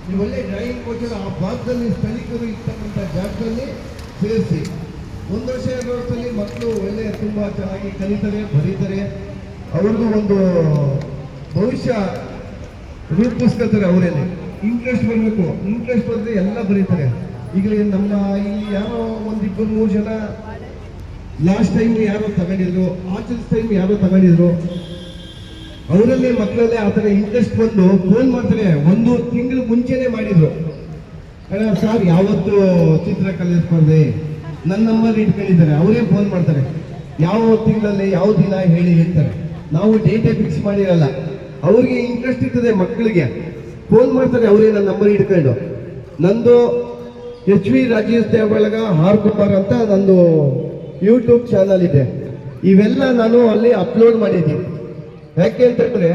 ನೀವು ಒಳ್ಳೆ ಡ್ರಾಯಿಂಗ್ ಕೋಚರ್ ಆ ಭಾಗದಲ್ಲಿ ಸ್ಥಳೀಕರು ಇರ್ತಕ್ಕಂಥ ಜಾಗದಲ್ಲಿ ಸೇರಿಸಿ 1 ವರ್ಷ 2 ವರ್ಷದಲ್ಲಿ ಮಕ್ಕಳು ಒಳ್ಳೆ ತುಂಬ ಚೆನ್ನಾಗಿ ಕಲಿತಾರೆ, ಬರೀತಾರೆ. ಅವ್ರಿಗೂ ಒಂದು ಭವಿಷ್ಯ ರೂಪಿಸ್ಕೊಳ್ತಾರೆ. ಅವರೇನೆ ಇಂಟ್ರೆಸ್ಟ್ ಬರಬೇಕು. ಇಂಟ್ರೆಸ್ಟ್ ಬಂದರೆ ಎಲ್ಲ ಬರೀತಾರೆ. ಈಗ ನಮ್ಮ ಇಲ್ಲಿ ಯಾರೋ 1-2-3 ಜನ ಲಾಸ್ಟ್ ಟೈಮ್ ಯಾರೋ ತಗೊಂಡಿದ್ರು, ಆಚರಿಸ್ ಟೈಮ್ ಯಾರೋ ತಗೊಂಡಿದ್ರು. ಅವರಲ್ಲೇ ಮಕ್ಕಳಲ್ಲೇ ಆ ಥರ ಇಂಟ್ರೆಸ್ಟ್ ಬಂದು ಫೋನ್ ಮಾಡ್ತಾರೆ. 1 ತಿಂಗಳು ಮುಂಚೆನೆ ಮಾಡಿದ್ರು, ಸರ್ ಯಾವತ್ತು ಚಿತ್ರಕಲೆ ಸ್ಪರ್ಧೆ ನನ್ನ ನಂಬರ್ ಇಟ್ಕೊಂಡಿದ್ದಾರೆ. ಅವರೇ ಫೋನ್ ಮಾಡ್ತಾರೆ, ಯಾವ ತಿಂಗಳಲ್ಲಿ ಯಾವ ದಿನ ಹೇಳಿ ಹೇಳ್ತಾರೆ. ನಾವು ಡೇಟೇ ಫಿಕ್ಸ್ ಮಾಡಿರಲ್ಲ. ಅವ್ರಿಗೆ ಇಂಟ್ರೆಸ್ಟ್ ಇರ್ತದೆ, ಮಕ್ಕಳಿಗೆ ಫೋನ್ ಮಾಡ್ತಾರೆ. ಅವರೇ ನನ್ನ ನಂಬರ್ ಇಟ್ಕೊಂಡು. ನಂದು HV ರಾಜೇಶ್ ದೇವಳಗ ಆರ್ ಕುಮಾರ್ ಅಂತ ನಂದು ಯೂಟ್ಯೂಬ್ ಚಾನಲ್ ಇದೆ. ಇವೆಲ್ಲ ನಾನು ಅಲ್ಲಿ ಅಪ್ಲೋಡ್ ಮಾಡಿದ್ದೀನಿ. ಯಾಕೆ ಅಂತಂದ್ರೆ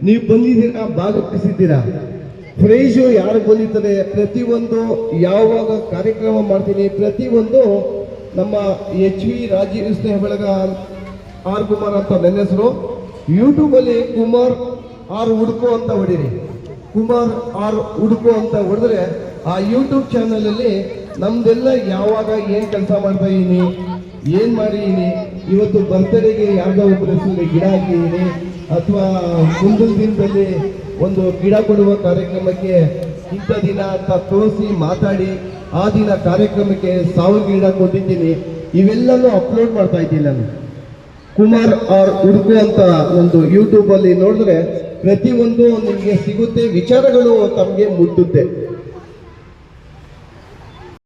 ನೀವು ಬಂದಿದ್ದೀರಾ, ಭಾಗವಹಿಸಿದ್ದೀರಾ. ಪ್ರೈಜು ಯಾರು ಬಂದಿರ್ತಾರೆ, ಪ್ರತಿಯೊಂದು ಯಾವಾಗ ಕಾರ್ಯಕ್ರಮ ಮಾಡ್ತೀನಿ ಪ್ರತಿಯೊಂದು ನಮ್ಮ HV ರಾಜೇಶ್ ದೇವಳಗ ಆರ್ ಕುಮಾರ್ ಅಂತ ನನ್ನ ಹೆಸರು. ಯೂಟ್ಯೂಬಲ್ಲಿ ಕುಮಾರ್ ಆರ್ ಹುಡುಕು ಅಂತ ಹೊಡೀರಿ. ಕುಮಾರ್ ಆರ್ ಹುಡುಕು ಅಂತ ಹೊಡೆದ್ರೆ ಆ ಯೂಟ್ಯೂಬ್ ಚಾನಲಲ್ಲಿ ನಮ್ದೆಲ್ಲ ಯಾವಾಗ ಏನು ಕೆಲಸ ಮಾಡ್ತಾ ಇದ್ದೀನಿ, ಏನು ಮಾಡಿದ್ದೀನಿ, ಇವತ್ತು ಬರ್ತ್ಡೇಗೆ ಯಾವುದೋ ಒಬ್ಬರ ಹೆಸರಲ್ಲಿ ಗಿಡ ಹಾಕಿದ್ದೀನಿ, ಅಥವಾ ಮುಂದಿನ ದಿನದಲ್ಲಿ ಒಂದು ಗಿಡ ಕೊಡುವ ಕಾರ್ಯಕ್ರಮಕ್ಕೆ ಇಂಥ ದಿನ ಅಂತ ತೋರಿಸಿ ಮಾತಾಡಿ ಆ ದಿನ ಕಾರ್ಯಕ್ರಮಕ್ಕೆ 1000 ಗಿಡ ಕೊಟ್ಟಿದ್ದೀನಿ. ಇವೆಲ್ಲನೂ ಅಪ್ಲೋಡ್ ಮಾಡ್ತಾ ಇದ್ದೀನಿ ನಾನು. ಕುಮಾರ್ ಆರ್ ಹುಡುಕು ಅಂತ ಒಂದು ಯೂಟ್ಯೂಬಲ್ಲಿ ನೋಡಿದ್ರೆ ಪ್ರತಿಯೊಂದು ನಿಮಗೆ ಸಿಗುತ್ತೆ, ವಿಚಾರಗಳು ತಮಗೆ ಮುಟ್ಟುತ್ತೆ.